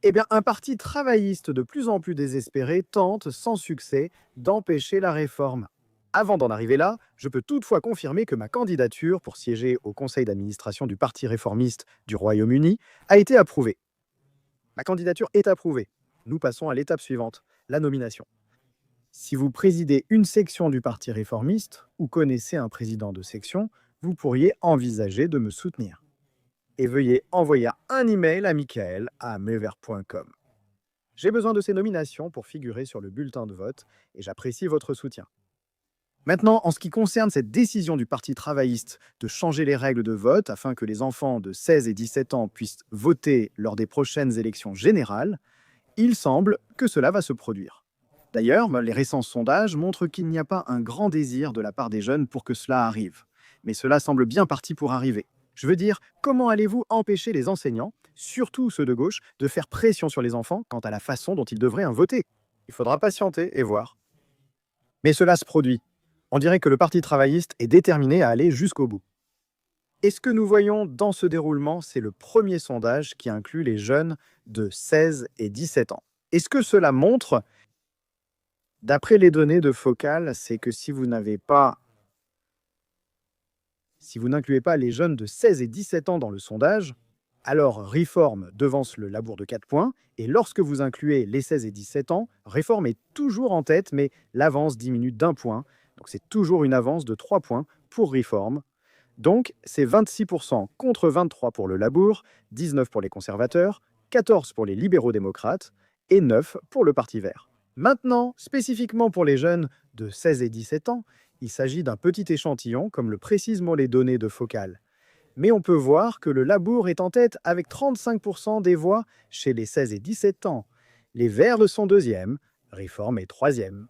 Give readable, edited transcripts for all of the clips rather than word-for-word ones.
Eh bien, un parti travailliste de plus en plus désespéré tente, sans succès, d'empêcher la réforme. Avant d'en arriver là, je peux toutefois confirmer que ma candidature pour siéger au conseil d'administration du Parti réformiste du Royaume-Uni a été approuvée. Ma candidature est approuvée. Nous passons à l'étape suivante, la nomination. Si vous présidez une section du Parti réformiste ou connaissez un président de section, vous pourriez envisager de me soutenir. Et veuillez envoyer un email à michael@mever.com. J'ai besoin de ces nominations pour figurer sur le bulletin de vote et j'apprécie votre soutien. Maintenant, en ce qui concerne cette décision du Parti travailliste de changer les règles de vote afin que les enfants de 16 et 17 ans puissent voter lors des prochaines élections générales, il semble que cela va se produire. D'ailleurs, les récents sondages montrent qu'il n'y a pas un grand désir de la part des jeunes pour que cela arrive. Mais cela semble bien parti pour arriver. Je veux dire, comment allez-vous empêcher les enseignants, surtout ceux de gauche, de faire pression sur les enfants quant à la façon dont ils devraient voter? Il faudra patienter et voir. Mais cela se produit. On dirait que le Parti travailliste est déterminé à aller jusqu'au bout. Et ce que nous voyons dans ce déroulement, c'est le premier sondage qui inclut les jeunes de 16 et 17 ans. Et ce que cela montre, d'après les données de Focal, c'est que si vous n'incluez pas les jeunes de 16 et 17 ans dans le sondage, alors Reform devance le Labour de 4 points, et lorsque vous incluez les 16 et 17 ans, Reform est toujours en tête, mais l'avance diminue d'1 point, donc c'est toujours une avance de 3 points pour Reform. Donc c'est 26% contre 23 pour le Labour, 19 pour les conservateurs, 14 pour les libéraux démocrates et 9 pour le Parti vert. Maintenant, spécifiquement pour les jeunes de 16 et 17 ans, il s'agit d'un petit échantillon, comme le précisent les données de Focal. Mais on peut voir que le Labour est en tête avec 35% des voix chez les 16 et 17 ans. Les Verts sont deuxième, Reform est troisième.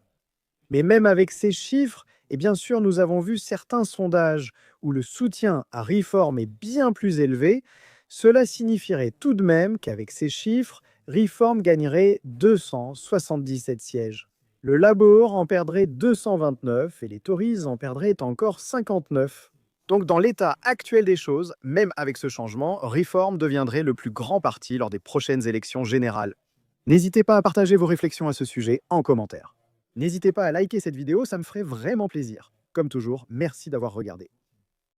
Mais même avec ces chiffres, et bien sûr, nous avons vu certains sondages où le soutien à Reform est bien plus élevé, cela signifierait tout de même qu'avec ces chiffres, Reform gagnerait 277 sièges. Le Labour en perdrait 229 et les Tories en perdraient encore 59. Donc dans l'état actuel des choses, même avec ce changement, Reform deviendrait le plus grand parti lors des prochaines élections générales. N'hésitez pas à partager vos réflexions à ce sujet en commentaire. N'hésitez pas à liker cette vidéo, ça me ferait vraiment plaisir. Comme toujours, merci d'avoir regardé.